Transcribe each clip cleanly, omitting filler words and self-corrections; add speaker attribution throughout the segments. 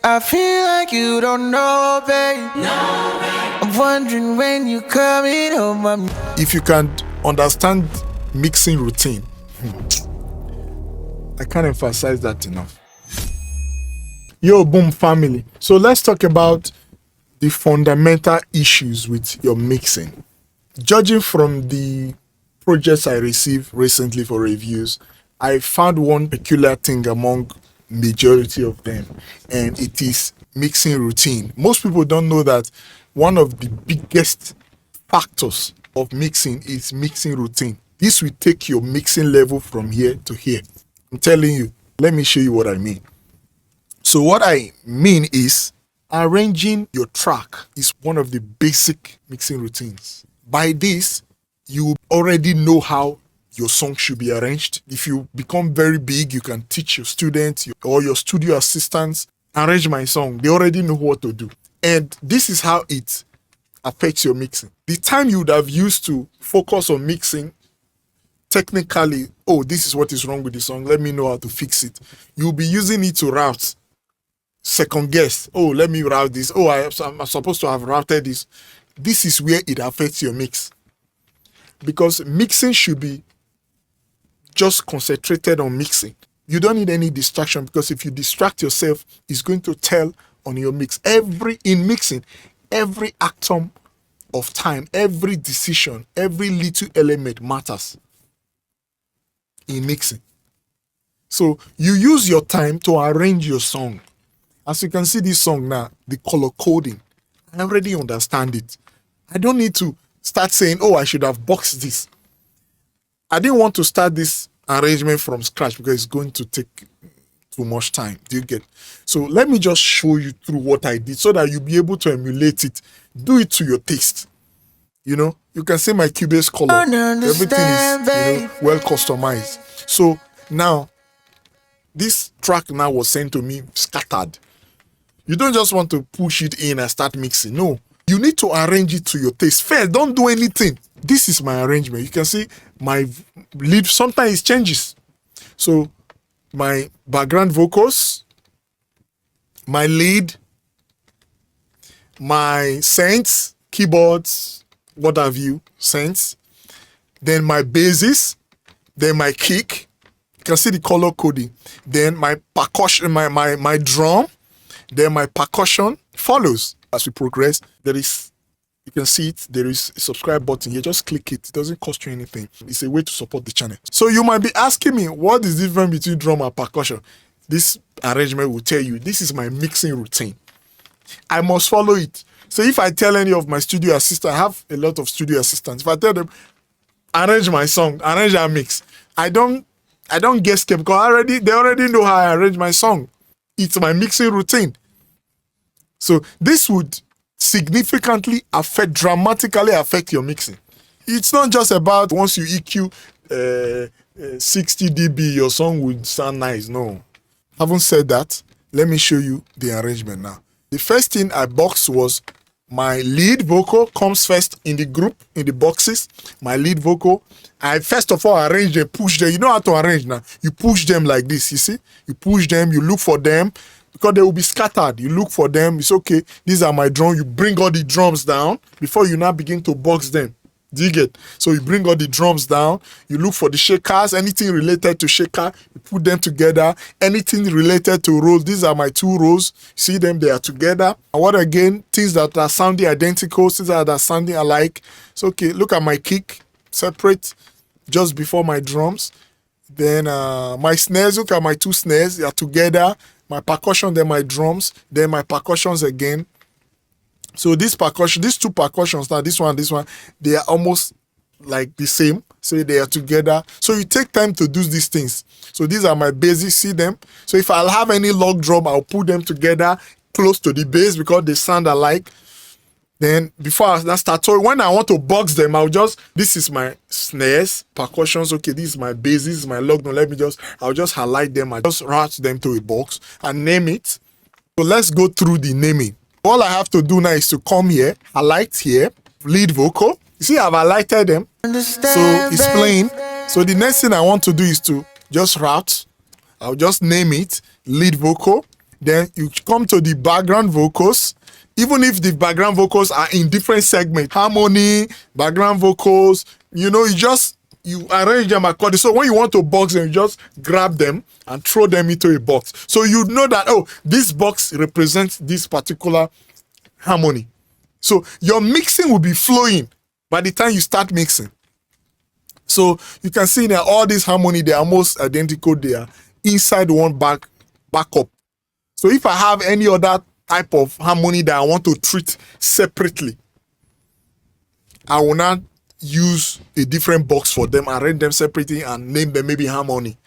Speaker 1: I feel like you don't know, babe. I'm wondering when you coming home.
Speaker 2: If you can understand mixing routine, I can't emphasize that enough. Yo, Boom family. So let's talk about the fundamental issues with your mixing. Judging from the projects I received recently for reviews, I found one peculiar thing among majority of them, and it is mixing routine. Most people don't know that one of the biggest factors of mixing is mixing routine. This will take your mixing level from here to here. I'm telling you, let me show you what I mean. So what I mean is arranging your track is one of the basic mixing routines. By this, you already know how your song should be arranged. If you become very big, you can teach your students or your studio assistants, arrange my song. They already know what to do. And this is how it affects your mixing. The time you would have used to focus on mixing, technically, oh, this is what is wrong with the song, let me know how to fix it. You'll be using it to route, second guess. Oh, let me route this. Oh, I'm supposed to have routed this. This is where it affects your mix. Because mixing should be just concentrated on mixing. You don't need any distraction, because if you distract yourself, it's going to tell on your mix. In mixing, every atom of time, every decision, every little element matters in mixing. So you use your time to arrange your song. As you can see this song now, the color coding, I already understand it. I don't need to start saying, oh, I should have boxed this. I didn't want to start this arrangement from scratch because it's going to take too much time. Do you get? So let me just show you through what I did so that you'll be able to emulate it. Do it to your taste. You know, you can see my Cubase color. Everything is, well customized. So now, this track now was sent to me scattered. You don't just want to push it in and start mixing. No, you need to arrange it to your taste. First, don't do anything. This is my arrangement. You can see my lead sometimes it changes. So my background vocals, my lead, my synths, keyboards, what have you, synths, then my basses, then my kick. You can see the color coding. Then my percussion, my drum, then my percussion follows. As we progress, you can see it, there is a subscribe button here. Just click it. It doesn't cost you anything. It's a way to support the channel. So you might be asking me, what is the difference between drum and percussion? This arrangement will tell you, this is my mixing routine. I must follow it. So if I tell any of my studio assistants, I have a lot of studio assistants. If I tell them, arrange my song, arrange and mix, I don't get scared because they already know how I arrange my song. It's my mixing routine. So this would significantly dramatically affect your mixing. It's not just about once you EQ 60 dB, your song would sound nice. No. Having said that, let me show you the arrangement now. The first thing I boxed was my lead vocal comes first in the group, in the boxes. My lead vocal, I first of all arrange them, push them. You know how to arrange now. You push them like this, you see? You push them, you look for them, because they will be scattered. You look for them, it's okay, these are my drums. You bring all the drums down before you now begin to box them. Do you get? So you bring all the drums down, you look for the shakers, anything related to shaker, you put them together. Anything related to rolls, these are my two rolls. See them, they are together. And what again? Things that are sounding identical, things that are sounding alike. So okay, look at my kick, separate, just before my drums. Then my snares, look at my two snares, they are together. My percussion, then my drums, then my percussions again. So these two percussions, now this one, they are almost like the same. So they are together. So you take time to do these things. So these are my basses, see them? So if I'll have any log drum, I'll put them together close to the bass because they sound alike. Then before I start, so when I want to box them, this is my snares, percussions, okay, this is my bass, this is my log drum, I'll just highlight them, I just route them to a box and name it. So let's go through the naming. All I have to do now is to come here, highlight here, lead vocal. You see, I've highlighted them, so it's playing. So the next thing I want to do is to just route, I'll just name it, lead vocal. Then you come to the background vocals. Even if the background vocals are in different segments, harmony, background vocals, you arrange them accordingly. So when you want to box them, you just grab them and throw them into a box. So you know that, oh, this box represents this particular harmony. So your mixing will be flowing by the time you start mixing. So you can see that all these harmony, they are almost identical. They are inside one backup. So if I have any other type of harmony that I want to treat separately, I will not use a different box for them, arrange them separately and name them maybe harmony.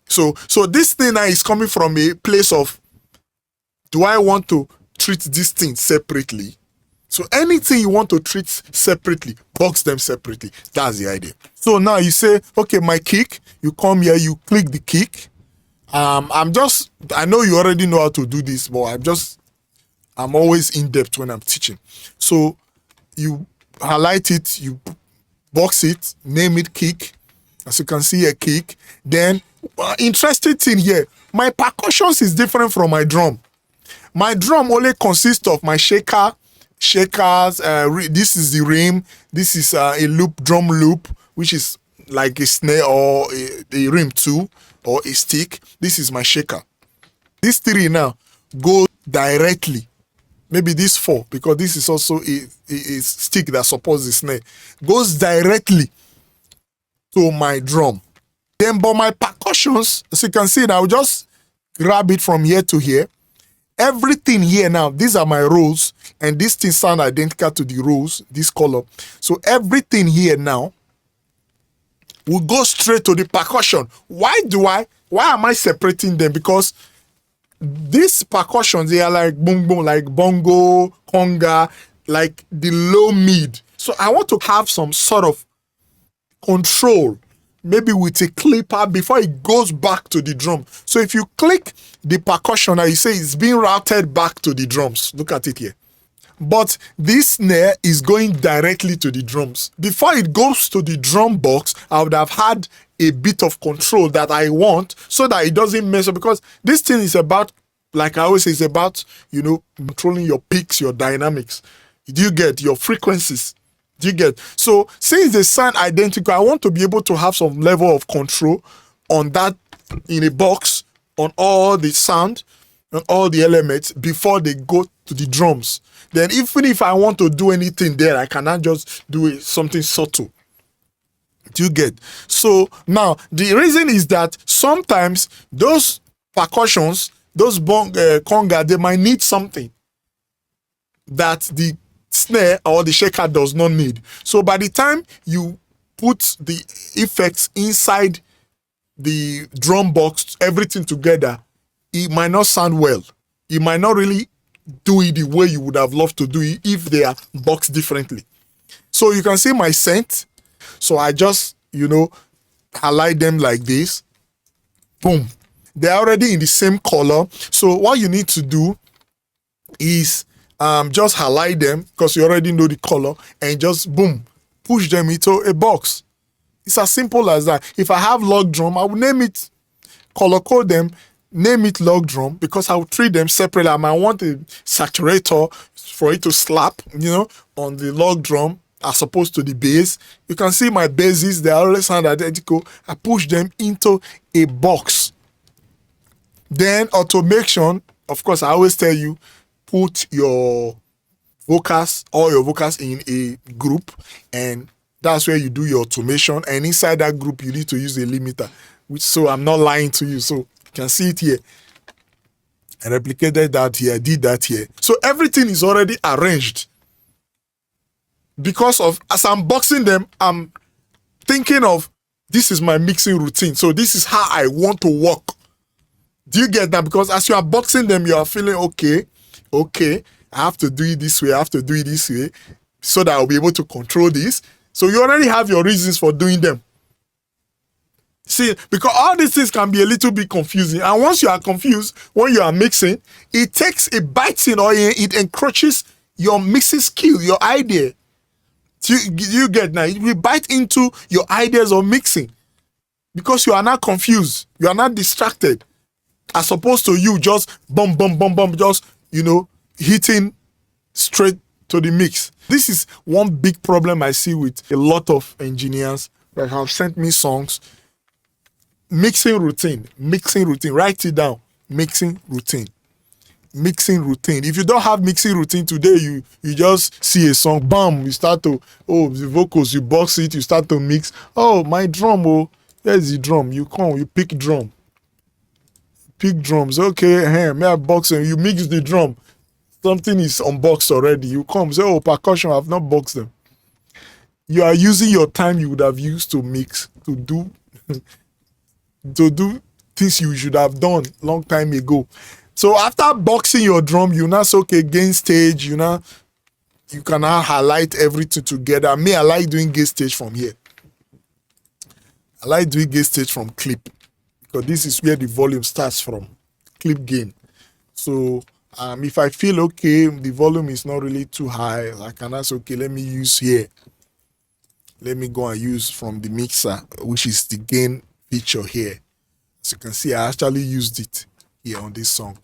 Speaker 2: So this thing now is coming from a place of, do I want to treat this thing separately? So anything you want to treat separately, box them separately. That's the idea. So now you say, okay, my kick, you come here, you click the kick. I know you already know how to do this, but I'm always in depth when I'm teaching. So you highlight it, you box it, name it kick. As you can see, a kick. Then, interesting thing here, my percussions is different from my drum. My drum only consists of my shakers, this is the rim, this is a loop, drum loop, which is like a snare or a rim too, or a stick. This is my shaker. These three now go directly. Maybe this 4, because this is also a stick that supports the snare, goes directly to my drum. Then, but my percussions, as you can see, I will just grab it from here to here. Everything here now, these are my rolls, and these things sound identical to the rolls, this color. So everything here now will go straight to the percussion. Why am I separating them? Because these percussions, they are like boom boom, like bongo, conga, like the low mid. So I want to have some sort of control, maybe with a clipper before it goes back to the drum. So if you click the percussion, you say it's being routed back to the drums. Look at it here. But this snare is going directly to the drums. Before it goes to the drum box, I would have had a bit of control that I want so that it doesn't mess up, because this thing is about, like I always say, it's about, controlling your peaks, your dynamics. Do you get your frequencies? Do you get? So since they sound identical, I want to be able to have some level of control on that in a box, on all the sound and all the elements before they go to the drums. Then even if I want to do anything there, I cannot just do something subtle. Do you get? So now the reason is that sometimes those percussions, those conga, they might need something that the snare or the shaker does not need. So by the time you put the effects inside the drum box, everything together, it might not sound well. It might not really do it the way you would have loved to do it if they are boxed differently. So you can see my scent. So I just, highlight them like this. Boom. They're already in the same color. So what you need to do is just highlight them, because you already know the color, and just boom, push them into a box. It's as simple as that. If I have log drum, I will name it, color code them, name it log drum, because I will treat them separately. I might want a saturator for it to slap, on the log drum as opposed to the bass. You can see my basses, they always sound identical. I push them into a box. Then automation, of course, I always tell you, put your vocals, all your vocals in a group, and that's where you do your automation. And inside that group, you need to use a limiter, so I'm not lying to you. So you can see it here. I replicated that here, did that here. So everything is already arranged. Because of, as I'm boxing them, I'm thinking of, this is my mixing routine. So this is how I want to work. Do you get that? Because as you are boxing them, you are feeling, okay, I have to do it this way, I have to do it this way, so that I'll be able to control this. So you already have your reasons for doing them. See, because all these things can be a little bit confusing. And once you are confused, when you are mixing, it takes a biting, or it encroaches your mixing skill, your idea. You get now, it will bite into your ideas of mixing, because you are not confused, you are not distracted. as opposed to you just bum bum bum bum, just hitting straight to the mix. This is one big problem I see with a lot of engineers that have sent me songs. Mixing routine, write it down. Mixing routine. If you don't have mixing routine today, you just see a song, bam, you start to, the vocals, you box it, you start to mix. My drum, here's the drum. You come, you pick drums. Okay, may I box them? You mix the drum. Something is unboxed already. You come, say, percussion, I've not boxed them. You are using your time you would have used to mix, to do things you should have done long time ago. So after boxing your drum, you now say, okay, gain stage, you can now highlight everything together. I like doing gain stage from here. I like doing gain stage from clip, because this is where the volume starts from, clip gain. So if I feel okay, the volume is not really too high, I can ask, okay, let me use here. Let me go and use from the mixer, which is the gain feature here. As you can see, I actually used it here on this song.